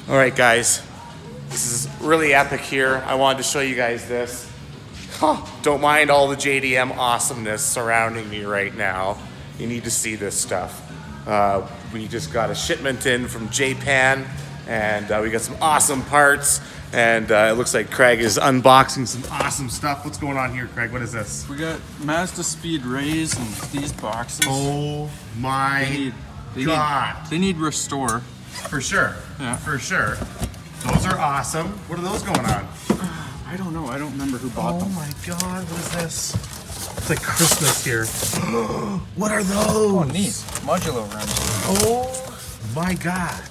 All right, guys, this is really epic here. I wanted to show you guys this. Don't mind all the JDM awesomeness surrounding me right now. You need to see this stuff. We just got a shipment in from Japan, and we got some awesome parts. And it looks like Craig is unboxing some awesome stuff. What's going on here, Craig? What is this? We got Mazda Speed Rays and these boxes. Oh my God. They need restore. For sure. Yeah. For sure. Those are awesome. What are those going on? I don't know. I don't remember who bought them. Oh my God. What is this? It's like Christmas here. What are those? Oh, neat. Modulo rims. Oh my God.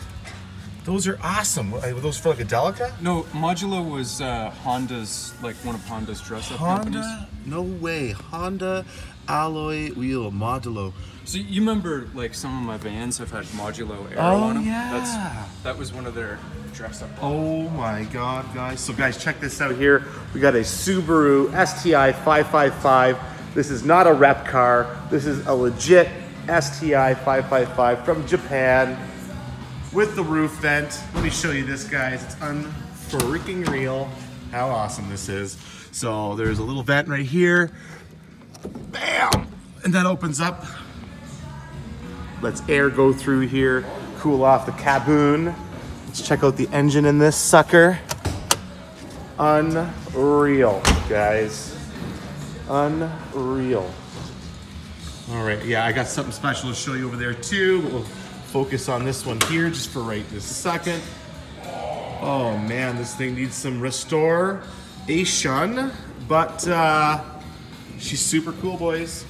Those are awesome. Were those for like a Delica? No, Modulo was Honda's, like one of Honda's dress-up companies. No way. Honda alloy wheel Modulo. So you remember, like, some of my vans have had Modulo aero on them? Yeah. That was one of their dress-up. Oh my God, guys. So guys, check this out here. We got a Subaru STI 555. This is not a rep car. This is a legit STI 555 from Japan with the roof vent. Let me show you this, guys. It's unfreaking real how awesome this is. So there's a little vent right here. Bam! And that opens up. Lets air go through here, cool off the caboon. Let's check out the engine in this sucker. Unreal, guys. Unreal. All right, yeah, I got something special to show you over there too. We'll focus on this one here just for right this second. Oh man, this thing needs some restoration, but she's super cool, boys.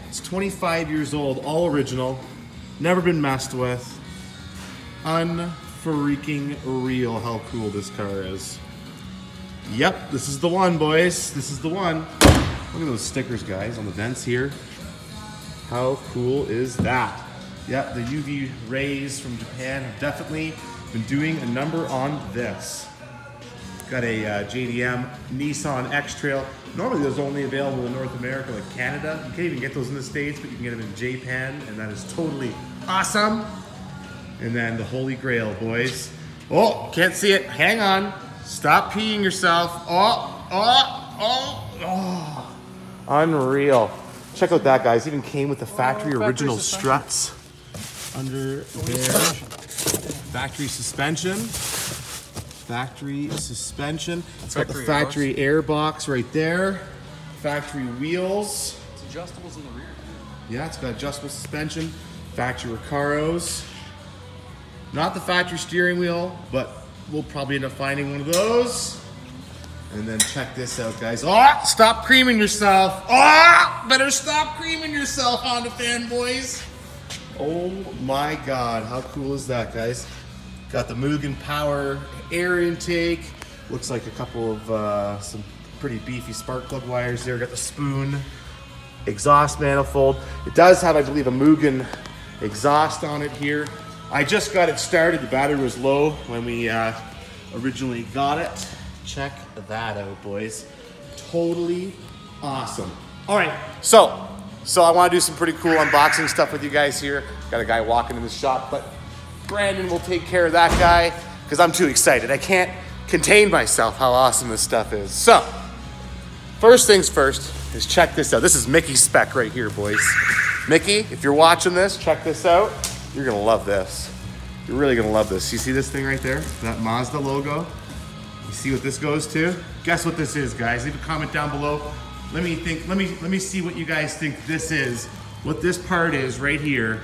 It's 25 years old, all original, never been messed with. Unfreaking real how cool this car is. Yep, this is the one, boys. This is the one. Look at those stickers, guys, on the vents here. How cool is that? Yep, the UV rays from Japan have definitely been doing a number on this. Got a JDM Nissan X-Trail. Normally those are only available in North America, like Canada. You can't even get those in the States, but you can get them in Japan, and that is totally awesome. And then the Holy Grail, boys. Oh, can't see it. Hang on. Stop peeing yourself. Oh. Unreal. Check out that, guys. Even came with the factory original struts under there. Factory suspension. Factory suspension. It's got the factory air box right there. Factory wheels. It's adjustables in the rear. Yeah, it's got adjustable suspension. Factory Recaros. Not the factory steering wheel, but we'll probably end up finding one of those. And then check this out, guys. Oh, stop creaming yourself. Oh, better stop creaming yourself, Honda fanboys. Oh my God, how cool is that, guys? Got the Mugen Power air intake. Looks like a couple of some pretty beefy spark plug wires there. Got the spoon exhaust manifold. It does have, I believe, a Mugen exhaust on it here. I just got it started. The battery was low when we originally got it. Check that out, boys. Totally awesome. All right, so I want to do some pretty cool unboxing stuff with you guys here. Got a guy walking in the shop, but Brandon will take care of that guy because I'm too excited. I can't contain myself how awesome this stuff is. So, first things first is check this out. This is Mickeyspec right here, boys. Mickey, if you're watching this, check this out. You're gonna love this. You're really gonna love this. You see this thing right there? That Mazda logo? You see what this goes to? Guess what this is, guys? Leave a comment down below. Let me see what you guys think this is. What this part is right here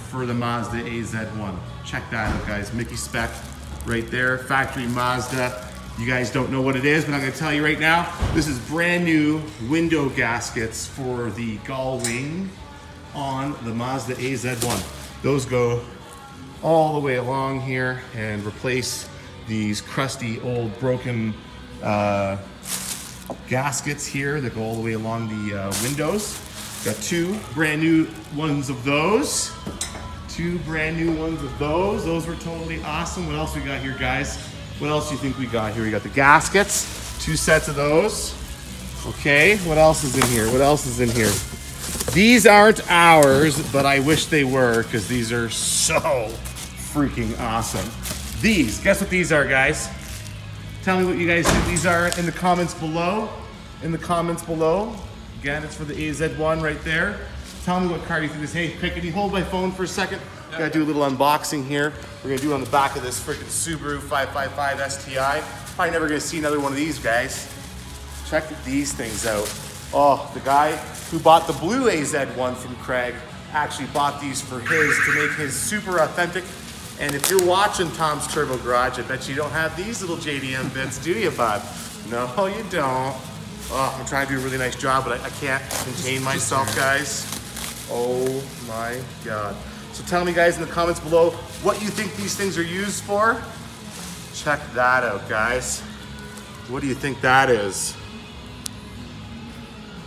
for the Mazda AZ1. Check that out, guys. Mickeyspec right there. Factory Mazda. You guys don't know what it is, but I'm gonna tell you right now. This is brand new window gaskets for the gull wing on the Mazda AZ1. Those go all the way along here and replace these crusty old broken gaskets here that go all the way along the windows. Got two brand new ones of those. Two brand new ones of those. Those were totally awesome. What else we got here, guys? What else do you think we got here? We got the gaskets, two sets of those. Okay, what else is in here? What else is in here? These aren't ours, but I wish they were because these are so freaking awesome. These, guess what these are, guys? Tell me what you guys think these are in the comments below. In the comments below. Again, it's for the AZ1 right there. Tell me what car you think this is. Hey, Craig, can you hold my phone for a second? Yeah. Gotta do a little unboxing here. We're gonna do it on the back of this freaking Subaru 555 STI. Probably never gonna see another one of these guys. Check these things out. Oh, the guy who bought the blue AZ1 from Craig actually bought these for his to make his super authentic. And if you're watching Tom's Turbo Garage, I bet you don't have these little JDM bits, do you, bud? No, you don't. Oh, I'm trying to do a really nice job, but I can't contain myself, guys. Oh my God. So tell me, guys, in the comments below what you think these things are used for. Check that out, guys. What do you think that is?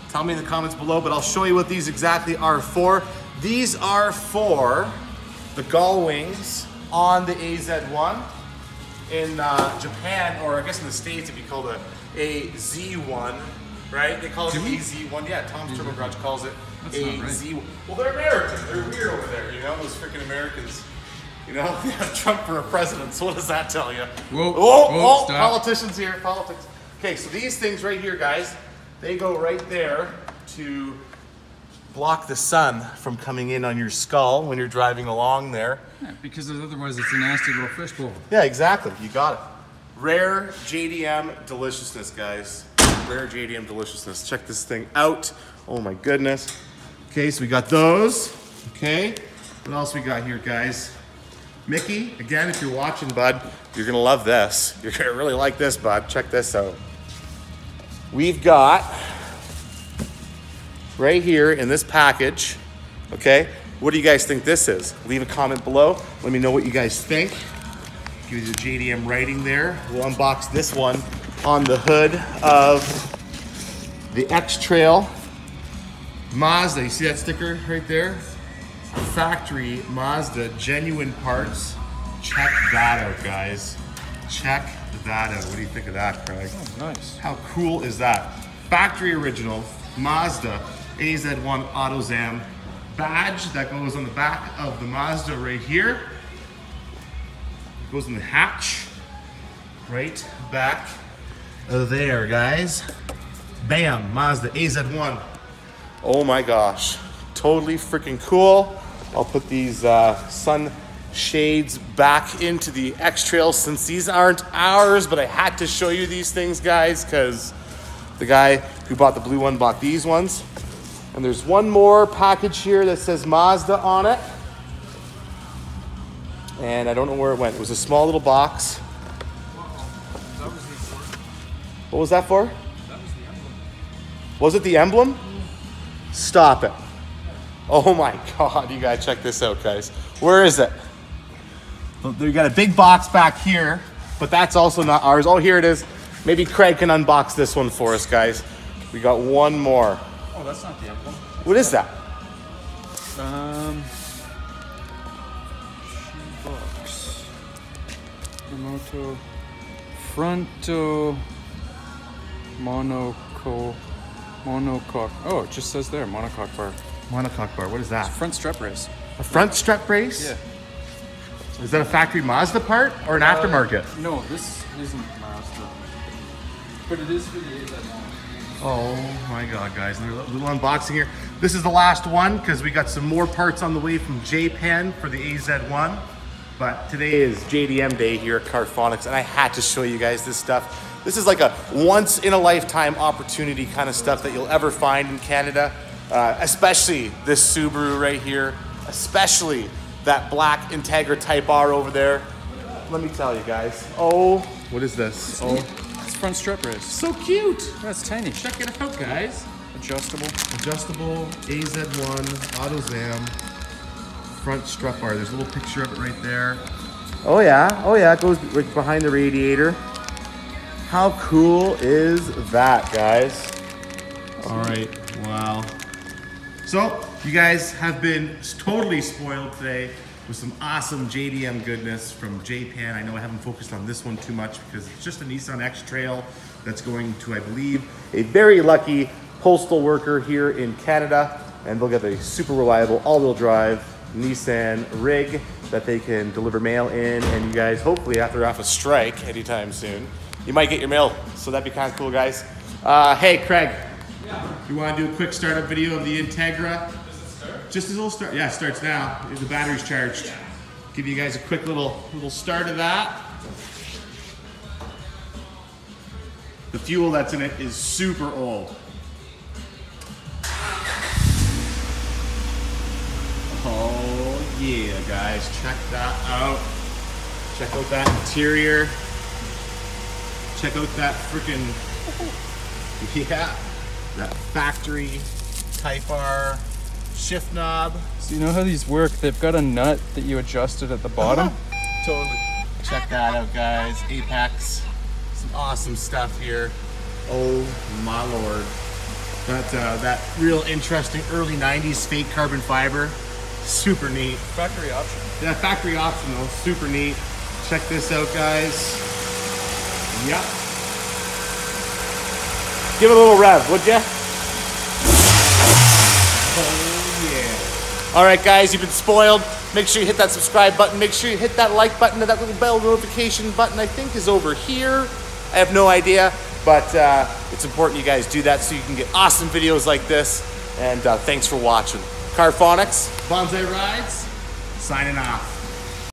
Tell me in the comments below, but I'll show you what these exactly are for. These are for the gull wings on the AZ1. In Japan, or I guess in the States, it'd be called a Z1, right? They call it a Z1. Yeah, Tom's Turbo Garage calls it a Z1. Right. Well, they're American. They're weird over there, you know, those freaking Americans. You know, they have Trump for a president, so what does that tell you? Whoa, whoa, politicians here, politics. Okay, so these things right here, guys, they go right there to block the sun from coming in on your skull when you're driving along there. Yeah, because otherwise it's a nasty little fishbowl. Yeah, exactly. You got it. Rare JDM deliciousness, guys. Rare JDM deliciousness. Check this thing out. Oh my goodness. Okay, so we got those. Okay. What else we got here, guys? Mickey, again, if you're watching, bud, you're gonna love this. You're gonna really like this, bud. Check this out. We've got right here in this package, okay? What do you guys think this is? Leave a comment below. Let me know what you guys think. Give you the JDM writing there. We'll unbox this one on the hood of the X-Trail Mazda. You see that sticker right there? Factory Mazda, genuine parts. Check that out, guys. Check that out. What do you think of that, Craig? Oh, nice. How cool is that? Factory original Mazda AZ1 AutoZam badge that goes on the back of the Mazda right here. Goes in the hatch right back there, guys. Bam, Mazda AZ1. Oh my gosh, totally freaking cool. I'll put these sun shades back into the X-Trail since these aren't ours, but I had to show you these things, guys, because the guy who bought the blue one bought these ones. And there's one more package here that says Mazda on it. And I don't know where it went. It was a small little box. What was that for? That was the emblem. Was it the emblem? Stop it. Oh my God, you gotta check this out, guys. Where is it? You got a big box back here, but that's also not ours. Oh, here it is. Maybe Craig can unbox this one for us, guys. We got one more. Oh, that's not the emblem. What is that? Shoebox. Remoto. Fronto. Monocoque. Oh, it just says there, monocoque bar. Monocoque bar, what is that? It's a front strut brace. A front strut brace? Yeah. Is that a factory Mazda part or an aftermarket? No, this isn't Mazda. But it is for the AZ1. Oh my God, guys, a little unboxing here. This is the last one because we got some more parts on the way from Japan for the AZ1. But today is JDM day here at CarPhonix, and I had to show you guys this stuff. This is like a once in a lifetime opportunity kind of stuff that you'll ever find in Canada, especially this Subaru right here, especially that black Integra Type R over there. Let me tell you guys. Oh, what is this? Oh, it's front strut brace. So cute. That's tiny. Check it out, guys. Adjustable. Adjustable AZ1 AutoZam front strut bar. There's a little picture of it right there. Oh yeah, it goes right behind the radiator. How cool is that, guys? All right, wow. So, you guys have been totally spoiled today with some awesome JDM goodness from Japan. I know I haven't focused on this one too much because it's just a Nissan X-Trail that's going to, I believe, a very lucky postal worker here in Canada, and they'll get a super reliable all-wheel drive Nissan rig that they can deliver mail in, and you guys, hopefully after off a strike anytime soon, you might get your mail. So that'd be kind of cool, guys. Hey, Craig. Yeah. You want to do a quick startup video of the Integra? Does it start? Just a little start. Yeah, it starts now. The battery's charged. Yeah. Give you guys a quick little start of that. The fuel that's in it is super old. Oh yeah, guys, check that out. Check out that interior. Check out that freaking, yeah, that factory Type R shift knob. So you know how these work? They've got a nut that you adjusted at the bottom. Totally. Check that out, guys. Apex. Some awesome stuff here. Oh my lord. That real interesting early 90s fake carbon fiber. Super neat. Factory option. Yeah, factory optional. Super neat. Check this out, guys. Yep. Give it a little rev, would ya? Oh yeah. All right, guys, you've been spoiled. Make sure you hit that subscribe button. Make sure you hit that like button, and that little bell notification button I think is over here. I have no idea, but it's important you guys do that so you can get awesome videos like this. And thanks for watching. CarPhonix, Bonsai Rides, signing off.